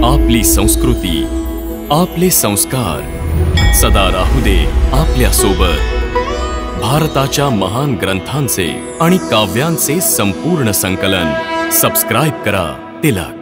आपली संस्कृती, आपले संस्कार सदा राहू दे आपल्या सोबत। भारताच्या महान ग्रंथांचे आणि काव्यांचे संपूर्ण संकलन सबस्क्राइब करा तिलक।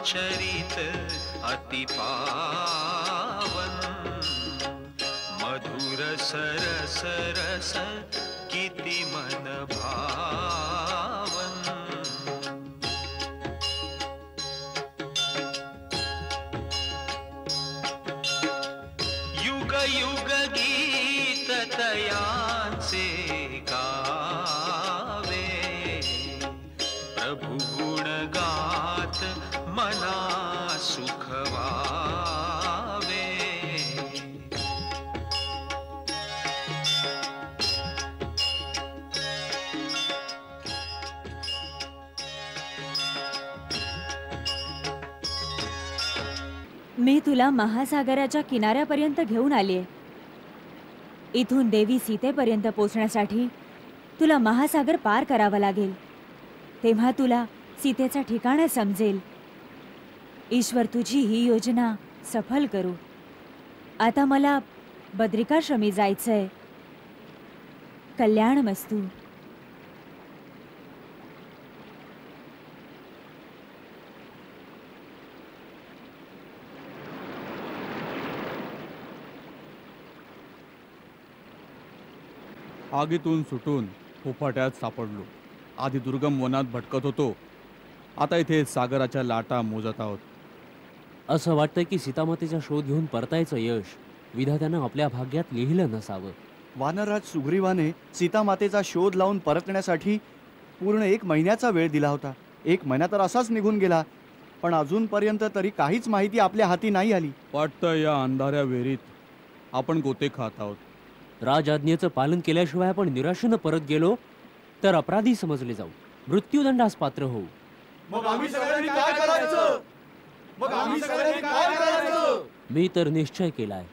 चरित अति पावन, मधुर सरस रस किति मन भावन। युग युग गीत तयांचे गावे, प्रभु गुण गात मना सुख वावे। मी तुला महासागराच्या किनाऱ्यापर्यंत घेऊन आलीये। इथून देवी सीतेपर्यंत पोहोचण्यासाठी तुला महासागर पार करावा लागेल, तेव्हा तुला सीतेचा ठिकाण समजेल। ईश्वर तुझी ही योजना सफल करू। आता मला बद्रिकाश्रमी जायचंय। कल्याणमस्तु। आगीतून सुटून फुफाट्यात सापडलो। आधी दुर्गम वनात भटकत होतो, आता इथे सागराच्या लाटा मोजत आहोत। असं वाटतं की सीतामातेचा शोध घेऊन परतायचं यश विधात्यानं आपल्या भाग्यात लिहिलं नसावं। वानरराज सुग्रीवाने सीतामातेचा शोध लावून परतण्यासाठी पूर्ण 1 महिन्याचा वेळ दिला होता। 1 महिना तर असाच निघून गेला, पण अजूनपर्यंत तरी काहीच माहिती आपल्या हाती नाही आली। वाटतं या अंधाऱ्या वेरीत आपण गोते खात आहोत। राजआज्ञेचं पालन केल्याशिवाय आपण निराशेनं परत गेलो तर अपराधी समजले जाऊ, मृत्यूदंडास पात्र होऊ। मग आम्ही सगळ्यांनी काय करायचं? मी तर निश्चय केलाय।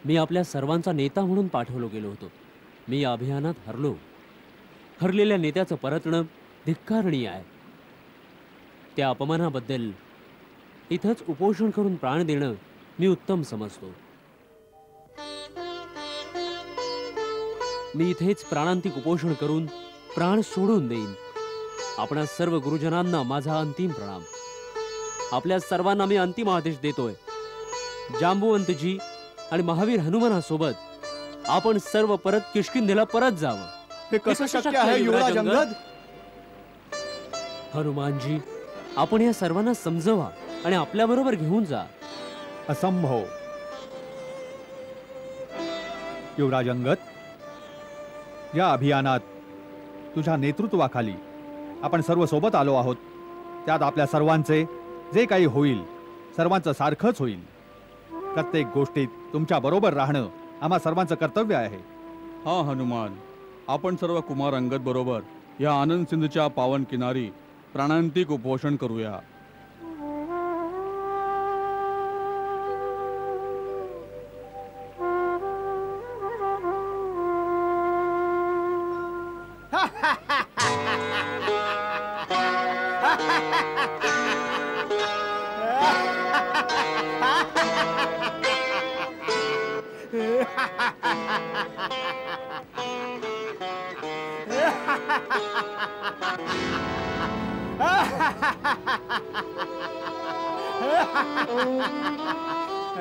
मी आपल्या सर्वांचा नेता म्हणून पाठवलो गेलो होतो। मी या अभियानात हरलो। हरलेल्या नेत्याचं परतणं धिक्कारणीय आहे। त्या अपमानाबद्दल इथंच उपोषण करून प्राण देणं मी उत्तम समजतो। मी इथेच प्राणांतिक उपोषण करून प्राण सोडून देईन। आपणा सर्व गुरुजनांना माझा अंतिम प्रणाम। आपल्या सर्वांना मी अंतिम आदेश देतोय। जांबुवंतजी आणि महावीर हनुमानासोबत आपण सर्व परत किष्किंधेला परत जावं। हे कसं शक्य आहे युवराज अंगद? हनुमानजी, आपण या सर्वांना समजवा आणि आपल्या बरोबर घेऊन जा। असंभव युवराज अंगद, या अभियानात तुझ्या नेतृत्वाखाली आपण सर्व सोबत आलो आहोत। त्यात आपल्या सर्वांचे जे काही होईल सर्वांचं सारखंच होईल। प्रत्येक गोष्टीत तुमच्या बरोबर राहणं आम्हा सर्वांचं कर्तव्य आहे। हा हनुमान, आपण सर्व कुमार अंगद बरोबर या आनंद सिंधूच्या पावन किनारी प्राणांतिक उपोषण करूया।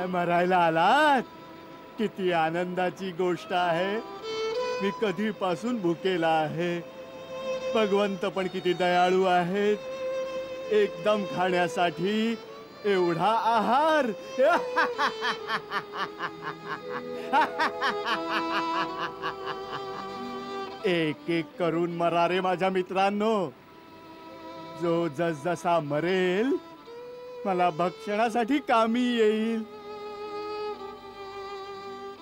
मरायला आलात? किती आनंदाची गोष्ट आहे। मी कधीपासून भुकेला आहे। भगवंत पण किती दयाळू आहेत। एकदम खाण्यासाठी एवढा आहार। एक एक करून मरा रे माझ्या मित्रांनो। जो जसजसा मरेल मला भक्षणासाठी कामी येईल.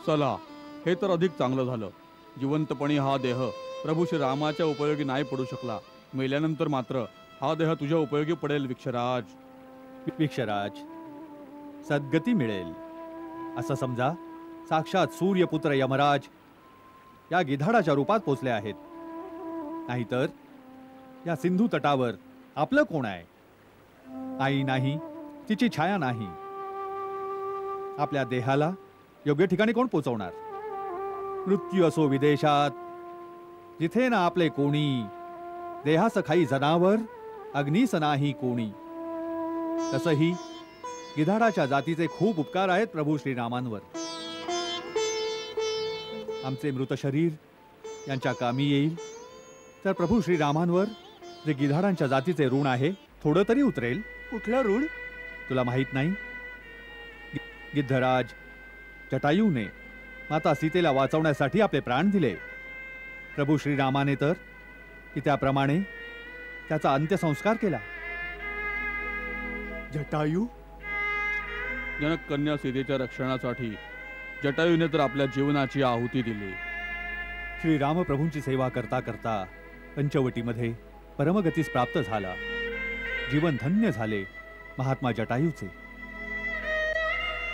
चला, हे तर अधिक चांगलं झालं. जिवंतपणी हा देह प्रभू श्री रामाच्या उपयोगी नाही पडू शकला. मेल्यानंतर मात्र हा देह तुझ्या उपयोगी पडेल विक्षराज. विक्षराज, सद्गती मिळेल असं समजा. साक्षात सूर्यपुत्र यमराज या गिधाडाच्या रूपात पोचले आहेत. नाहीतर या सिंधू तटावर आपलं कोण आहे? आई नाही, तिची छाया नाही. आपल्या देहाला योग्य ठिकाणी कोण पोचवणार? मृत्यू असो विदेशात, जिथे ना आपले कोणी. देहास खाई जनावर, अग्नीस नाही कोणी. तसही गिधाडाच्या जातीचे खूप उपकार आहेत प्रभू श्रीरामांवर. आमचे मृत शरीर यांच्या कामी येईल तर प्रभू श्रीरामांवर जे गिधाडांच्या जातीचे ऋण आहे थोडं तरी उतरेल. कुठलं ऋण? तुला माहित नाही? गिद्धराज जटायूने माता सीतेला वाचवण्यासाठी आपले प्राण दिले. प्रभू श्रीरामाने तर की त्याप्रमाणे त्याचा अंत्यसंस्कार केला. जटायू? जनक कन्या सीतेच्या रक्षणासाठी जटायूने तर आपल्या जीवनाची आहुती दिली. श्रीरामप्रभूंची सेवा करता करता पंचवटीमध्ये परमगतीस प्राप्त झाला. जीवन धन्य झाले महात्मा जटायूचे.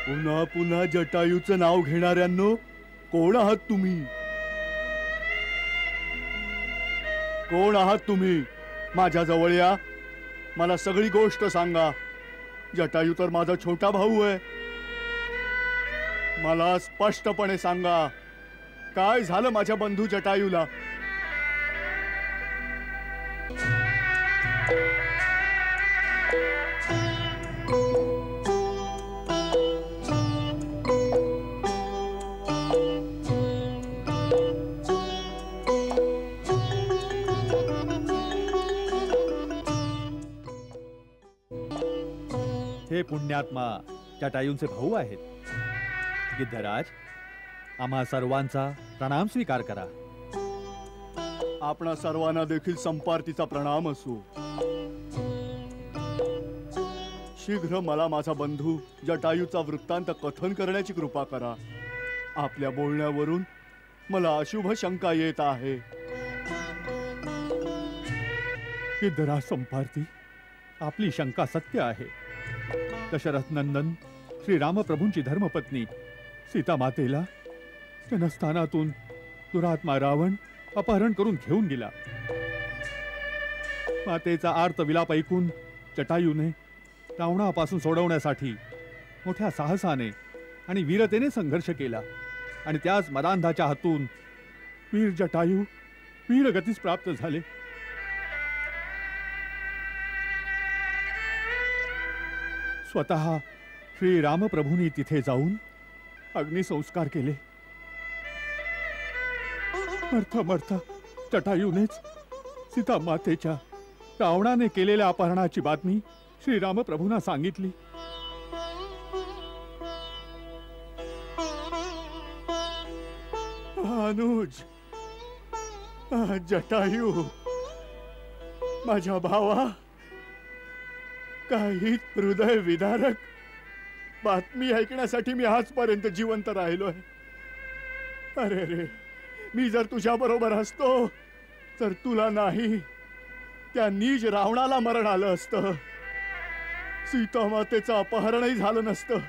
पुन्हा पुन्हा जटायूचं नाव घेणाऱ्यांनो, कोण आहात तुम्ही? कोण आहात तुम्ही? माझ्या जवळ या, मला सगळी गोष्ट सांगा. जटायू तर माझा छोटा भाऊ आहे. मला स्पष्टपणे सांगा, काय झालं माझ्या बंधू जटायूला? हे पुण्यात्मा जटायूंचे भाऊ आहेत. गिद्धराज, आम्हा सर्वांचा प्रणाम स्वीकार करा. आपणा सर्वांना देखील संपार्तीचा प्रणाम असो. शीघ्र मला माझा बंधू जटायूचा वृत्तांत कथन करण्याची कृपा करा. आपल्या बोलण्यावरून मला अशुभ शंका येत आहे. गिद्धराज संपार्थी, आपली शंका सत्य आहे. दशरथ नंदन श्रीरामप्रभूंची धर्मपत्नी सीता मातेला जनस्थानातून दुरात्मा रावण अपहरण करून घेऊन गेला. मातेचा आर्त विलाप ऐकून जटायूने रावणापासून सोडवण्यासाठी मोठ्या साहसाने आणि वीरतेने संघर्ष केला. आणि त्याच मदांधाच्या हातून वीर जटायू वीरगतीस प्राप्त झाले. स्वतः श्री रामप्रभूंनी तिथे जाऊन अग्निसंस्कार केले. मरता मरता जटायूनेच सीता मातेच्या रावणाने केलेल्या अपहरणाची बातमी श्रीरामप्रभूंना सांगितली. अनुज, जटायू, माझ्या भावा, काही हृदय विदारक बातमी ऐकण्यासाठी मी आजपर्यंत जिवंत राहिलोय. अरे रे, मी जर तुझ्या बरोबर असतो तर तुला नाही, त्या नीच रावणाला मरण आलं असतं. सीता मातेचं अपहरणही झालं नसतं.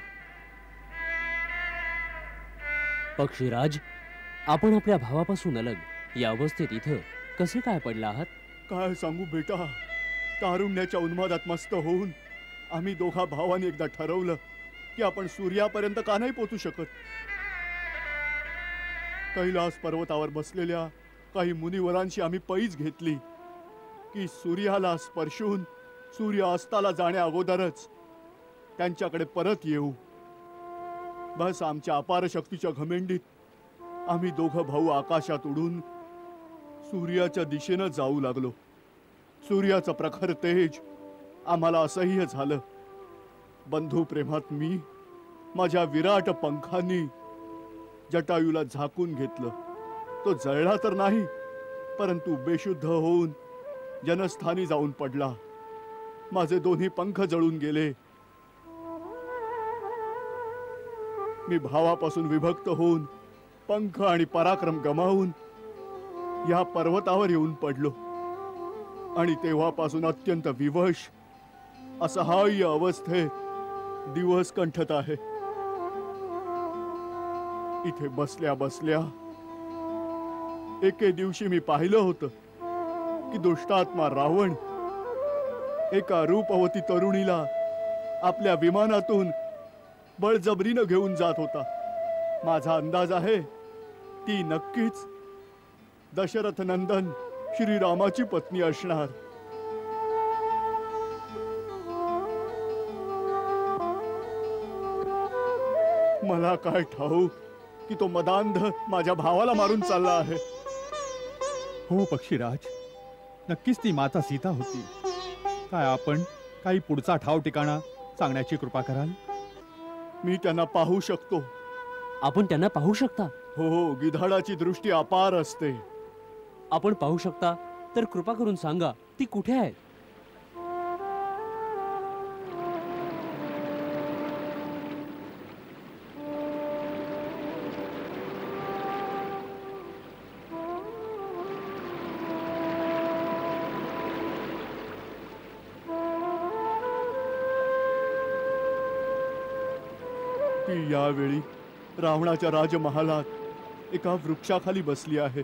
पक्षीराज, आपण आपल्या भावापासून अलग या अवस्थेत इथं कसे काय पडला आहात? काय सांगू बेटा, तारुण्याच्या उन्मादात मस्त होऊन आम्ही दोघा भावांनी एकदा ठरवलं की आपण सूर्यापर्यंत का नाही पोचू शकत. कैलास पर्वतावर बसलेल्या काही मुनिवरांशी आम्ही पैज घेतली की सूर्याला स्पर्शून सूर्य अस्ताला जाण्या अगोदरच त्यांच्याकडे परत येऊ. बस आमच्या अपार शक्तीच्या घमेंडीत आम्ही दोघं भाऊ आकाशात उडून सूर्याच्या दिशेनं जाऊ लागलो. सूर्याचं प्रखर तेज आम्हाला असह्य झालं. बंधू प्रेमात मी माझ्या विराट पंखांनी जटायूला झाकून घेतलं. तो जळला तर नाही, परंतु बेशुद्ध होऊन जनस्थानी जाऊन पडला. माझे दोन्ही पंख जळून गेले. मी भावापासून विभक्त होऊन पंख आणि पराक्रम गमावून या पर्वतावर येऊन पडलो आणि तेव्हापासून अत्यंत विवश असहाय्य अवस्थेत दिवस कंठत आहे. इथे बसल्या बसल्या एके दिवशी मी पाहिलं होतं की दुष्टात्मा रावण एका रूपवती तरुणीला आपल्या विमानातून बळजबरीनं घेऊन जात होता. माझा अंदाज आहे ती नक्कीच दशरथ नंदन श्रीरामाची पत्नी असणार. मला काय ठाऊक की तो मदांध माझ्या भावाला मारून चालला आहे. हो पक्षीराज, नक्कीच ती माता सीता होती. काय आपण काही पुढचा ठाव ठिकाणा सांगण्याची कृपा कराल? मी त्यांना पाहू शकतो. आपण त्यांना पाहू शकता? हो, गिधाडाची दृष्टी अपार असते. आपण पाहू शकता तर कृपा करून सांगा ती कुठे आहे? ती यावेळी रावणाच्या राजमहालात एका वृक्षाखाली बसली आहे.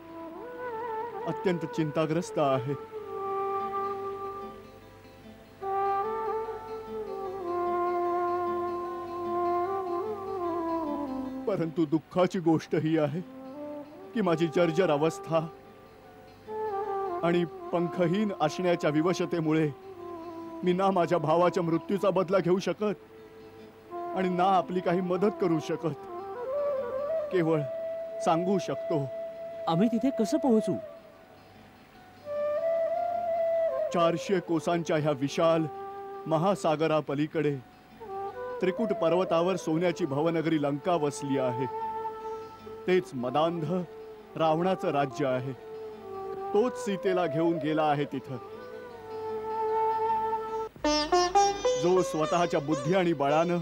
अत्यंत चिंताग्रस्त आहे. परंतु दुःखाची गोष्ट ही आहे की माझी जर्जर अवस्था आणि पंखहीन असण्याच्या विवशतेमुळे मी ना माझ्या भावाच्या मृत्यूचा बदला घेऊ शकत आणि ना आपली काही मदत करू शकत. केवळ सांगू शकतो. आम्ही तिथे कसं पोहोचू? 400 कोसांच्या ह्या विशाल महासागरापलीकडे त्रिकुट पर्वतावर सोन्याची भवनगरी लंका वसली आहे. तेच मदांध रावणाचं राज्य आहे. तोच सीतेला घेऊन गेला आहे तिथं. जो स्वतःच्या बुद्धी आणि बळानं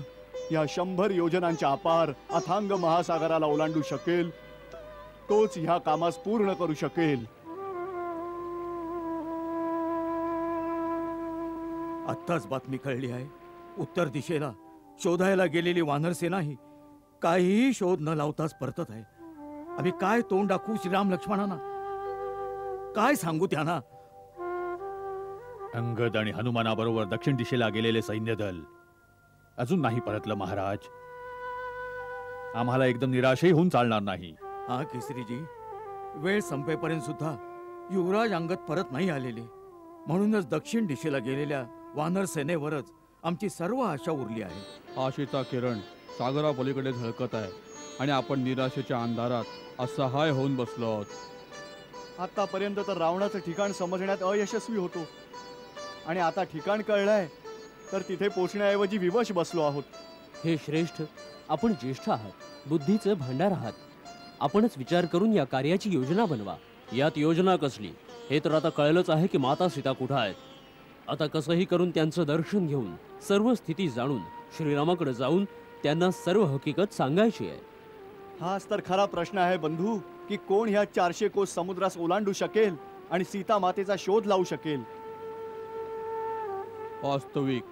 या 100 योजनांच्या अपार अथांग महासागराला ओलांडू शकेल, तोच ह्या कामास पूर्ण करू शकेल. आत्ताच बातमी कळली आहे. उत्तर दिशेला शोधायला गेलेली वानरसेनाही काहीही शोध न लावताच परतत आहे. आम्ही काय तोंड दाखवू श्रीराम लक्ष्मणांना? काय सांगू त्यांना? अंगद आणि हनुमानाबरोबर दक्षिण दिशेला गेलेले सैन्य दल अजून नाही परतलं महाराज. आम्हाला एकदम निराशही होऊन चालणार नाही. हा केसरीजी, वेळ संपेपर्यंत सुद्धा युवराज अंगद परत नाही आलेले. म्हणूनच दक्षिण दिशेला गेलेल्या वानर सेनेवरच आमची सर्व आशा उरली आहे. आशेचा किरण सागरापलीकडे झळकत आहे आणि आपण निराशेच्या अंधारात असहाय होऊन बसलो आहोत. आतापर्यंत तर रावणाचं ठिकाण समजण्यात अयशस्वी होतो आणि आता ठिकाण कळलंय तर तिथे पोचण्याऐवजी विवश बसलो आहोत. हे श्रेष्ठ, आपण ज्येष्ठ आहात, बुद्धीचे भांडार आहात. आपणच विचार करून या कार्याची योजना बनवा. यात योजना कसली हे तर आता कळलंच आहे की माता सीता कुठं आहेत. आता कसंही करून त्यांचं दर्शन घेऊन सर्व स्थिती जाणून श्रीरामाकडे जाऊन त्यांना सर्व हकीकत सांगायची आहे. हाच तर खरा प्रश्न आहे बंधू, की कोण ह्या 400 कोस समुद्रास ओलांडू शकेल आणि सीता मातेचा शोध लावू शकेल. वास्तविक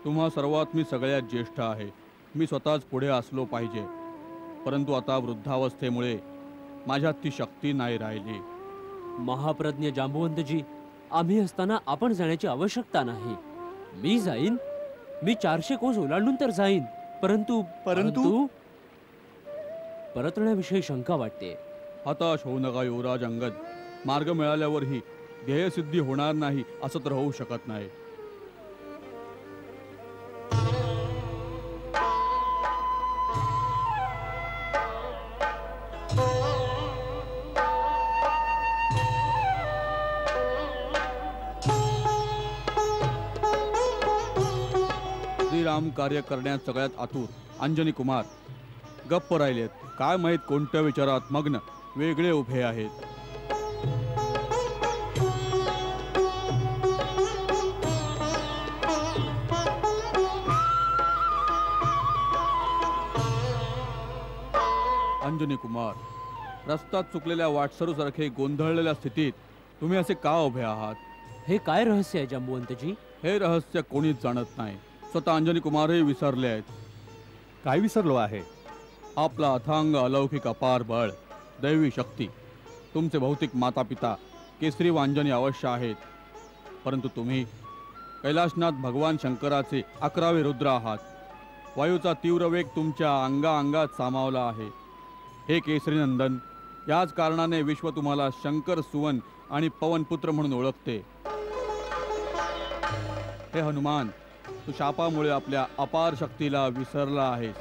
तुम्हा सर्वात मी सगळ्यात ज्येष्ठ आहे. मी स्वतःच पुढे असलो पाहिजे, परंतु आता वृद्धावस्थेमुळे माझ्यात ती शक्ती नाही राहिली. महाप्रज्ञ जांबुवंतजी, आम्ही असताना आपण जाण्याची आवश्यकता नाही. मी जाईन, मी 400 कोस ओलांडून तर जाईन, परंतु परंतु परतण्याविषयी शंका वाटते. हताश होऊ नका युवराज अंगद. मार्ग मिळाल्यावरही ध्येयसिद्धी होणार नाही असं तर होऊ शकत नाही. श्रीराम कार्य करण्यात सगळ्यात आतुर अंजनी कुमार गप्प राहिलेत. काय माहीत कोणत्या विचारात मग्न वेगळे उभे आहेत. अंजनी कुमार, रस्त्यात चुकलेल्या वाटसरूसारखे गोंधळलेल्या स्थितीत तुम्ही असे का उभे आहात? हे काय रहस्य आहे जांबुवंतजी? हे रहस्य कोणीच जाणत नाही. स्वतः अंजनी कुमारही विसरले आहेत. काय विसरलो आहे? आपला अथांग अलौकिक अपार बळ, दैवी शक्ती. तुमचे भौतिक माता पिता केसरी व अंजनी अवश्य आहेत, परंतु तुम्ही कैलाशनाथ भगवान शंकराचे 11वे रुद्र आहात. वायूचा तीव्र वेग तुमच्या अंगाअंगात सामावला आहे. हे केसरी नंदन, याच कारणाने विश्व तुम्हाला शंकर सुवन आणि पवनपुत्र म्हणून ओळखते. हे हनुमान, तू शापामुळे आपल्या अपार शक्तीला विसरला आहेस.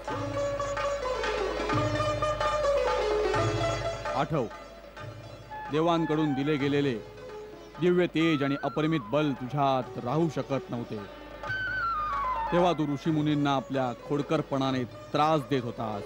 आठव, देवांकडून दिले गेलेले दिव्य तेज आणि अपरिमित बल तुझ्यात राहू शकत नव्हते. तेव्हा तू ऋषीमुनींना आपल्या खोडकरपणाने त्रास देत होतास.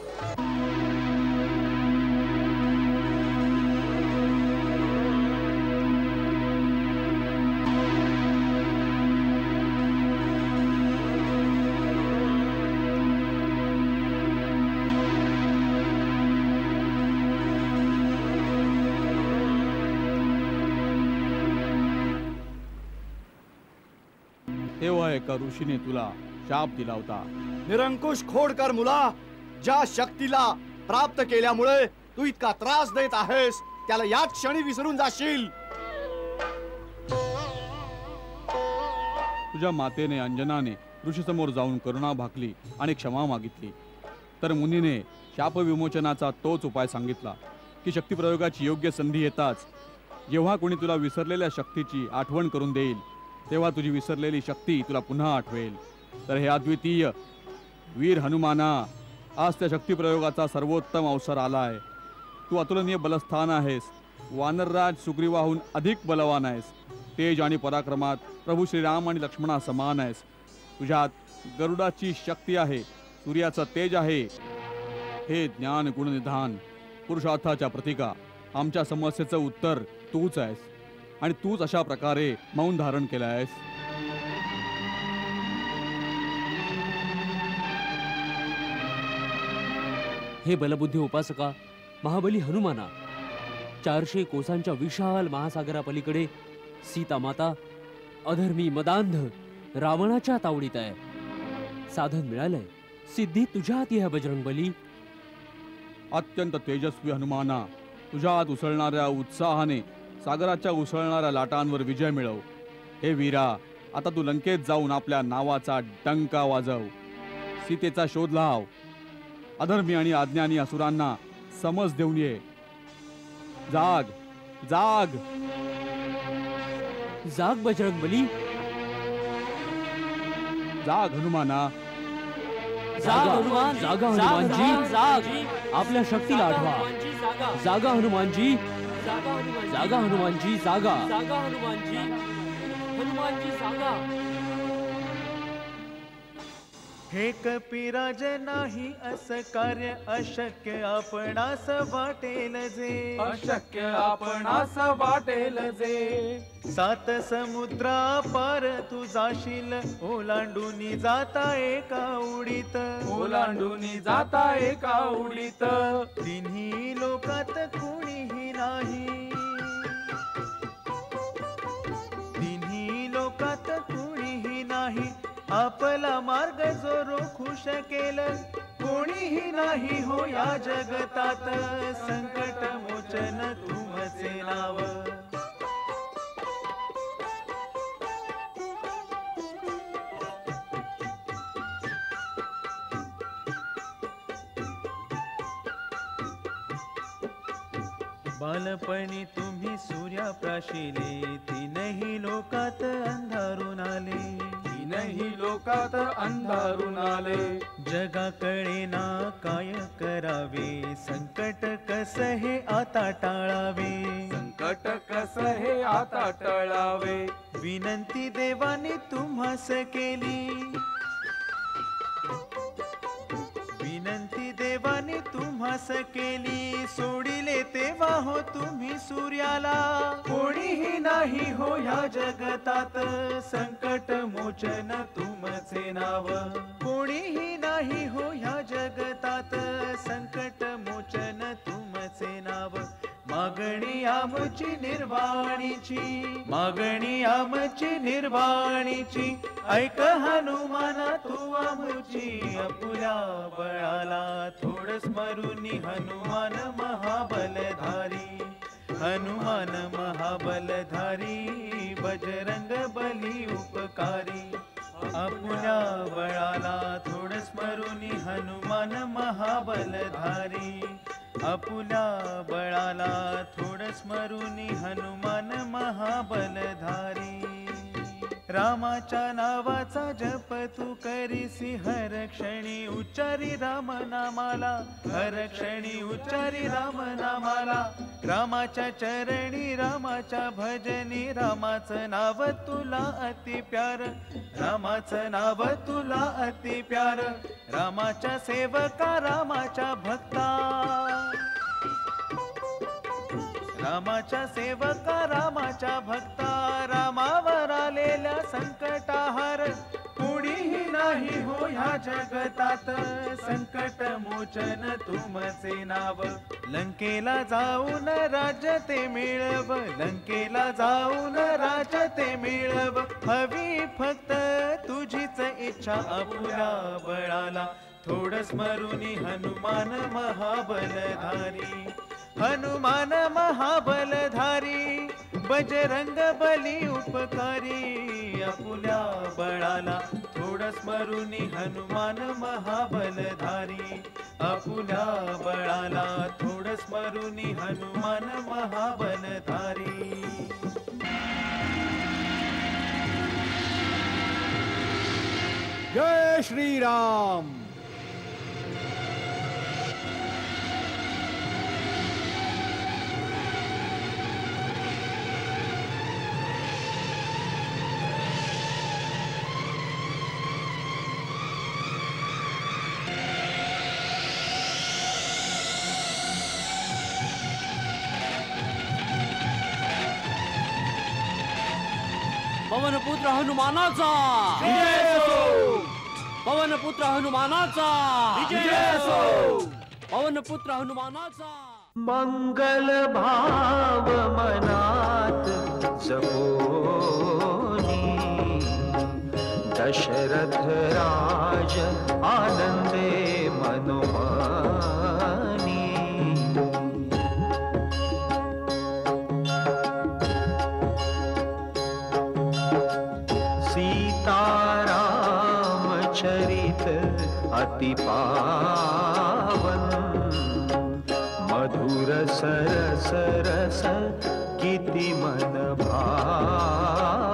तेव्हा एका ऋषीने तुला शाप दिला होता. निरंकुश खोडकर मुला, ज्या शक्तीला प्राप्त केल्यामुळे तू इतका त्रास देत आहेस त्याला याच क्षणी विसरून जाशील. तुझ्या मातेने अंजनाने ऋषीसमोर जाऊन करुणा भाकली आणि क्षमा मागितली. तर मुनीने शाप विमोचनाचा तोच उपाय सांगितला की शक्तिप्रयोगाची योग्य संधी येताच जेव्हा कोणी तुला विसरलेल्या शक्तीची आठवण करून देईल तेव्हा तुझी विसरलेली शक्ती तुला पुन्हा आठवेल. तर हे अद्वितीय वीर हनुमाना, आज त्या शक्तिप्रयोगाचा सर्वोत्तम अवसर आलाय. तू अतुलनीय बलस्थान आहेस. वानरराज सुग्रीवाहून अधिक बलवान आहेस. तेज आणि पराक्रमात प्रभू श्रीराम आणि लक्ष्मणा समान आहेस. तुझ्यात गरुडाची शक्ती आहे, सूर्याचं तेज आहे. हे ज्ञान गुणनिधान पुरुषार्थाच्या प्रतीका, आमच्या समस्येचं उत्तर तूच आहेस आणि तूच अशा प्रकारे मौन धारण केलं आहेस. हे बलबुद्धी उपासका महाबली हनुमाना, 400 कोसांच्या विशाल महासागरापलीकडे सीता माता अधर्मी मदांध रावणाच्या तावडीत आहे. साधन मिळालंय, सिद्धी तुझ्या हाती आहे बजरंगबली. अत्यंत तेजस्वी हनुमाना, तुझ्यात उसळणाऱ्या उत्साहाने सागराच्या उसळणाऱ्या लाटांवर विजय मिळव. हे वीरा, आता तू लंकेत जाऊन आपल्या नावाचा डंका वाजव. सीतेचा शोध लाव. अधर्मी आणि अज्ञानी असुरांना समज देऊन ये. जाग जाग जाग बजरंगबली, जाग हनुमाना. जागा हनुमानजी, जाग. आपल्या शक्तीला आठवा. जागा हनुमानजी, जागा हनुमानजी, जागा. हनुमानजी जागा. हे कपिराज नाही असं कार्य अशक्य आपणास वाटेल जे, अशक्य आपणास वाटेल जे. 7 समुद्रा पार तू जाशील ओलांडूनी जाता एका उडीत, ओलांडूनी जाता एका उडीत. तिन्ही लोकात कुणीही नाही, तिन्ही लोकात कुणीही नाही. आपला मार्ग जो रोखू शकेल कोणीही नाही हो या जगतात. संकट मोचन तुमचे नाव. बालपणी तुम्ही सूर्याप्राशिले, तीनही लोकात अंधारून आले, तीनही लोकात अंधारून आले. जगाकडे ना काय करावे, संकट कसं हे आता टाळावे, संकट कसं हे आता टळावे. विनंती देवाने तुम्हास केली, विनंती देवाने तुम्हास केली. सोडिले तेव्हा हो तुम्ही सूर्याला, कोणीही नाही हो या जगतात. संकट मोचन तुमचे नाव, कोणीही नाही हो या जगतात. संकट मोचन मोचन तुमचे नाव मागणी आमची निर्वाणीची मागणी आमची निर्वाणीची ऐक हनुमाना तू आमची आपुल्या बळाला थोड स्मरुनी हनुमान महाबलधारी हनुमान महाबलधारी बजरंग बली उपकारी आपुल्या बळाला थोड स्मरुनी हनुमान महाबलधारी आपुल्या बळाला थोड स्मरुनी हनुमान महाबलधारी रामाच्या नावाचा जप तू करीसी हर क्षणी उच्चारी राम नामाला हर क्षणी उच्चारी राम नामाला रामाच्या चरणी रामाच्या भजनी रामाचं नाव तुला अति प्यार रामाचं नाव तुला अति प्यार रामाच्या सेवका रामाच्या भक्ता रामाच्या सेवका रामाच्या भक्ता रामावर आलेल्या संकटाहार कोणीही नाही हो ह्या जगतात संकट मोचन तुमचे नाव लंकेला जाऊन राज्य ते मिळव लंकेला जाऊन राज्य ते मिळव हवी फक्त तुझीच इच्छा आपुल्या बळाला थोड स्मरुनी हनुमान महाबलधारी हनुमान महाबलधारी बजरंग बली उपकारी आपुल्या बळाला थोड स्मरुनी हनुमान महाबलधारी आपुल्या बळाला थोड स्मरुनी हनुमान महाबलधारी जय श्रीराम. पवनपुत्र हनुमानाचा पवनपुत्र हनुमानाचा पवनपुत्र हनुमानाचा मंगल भाव मनात जपोनी दशरथ राज आनंदे मनोमानी सीताराम चरित अति पावन मधुर सरस रस किति मन भावन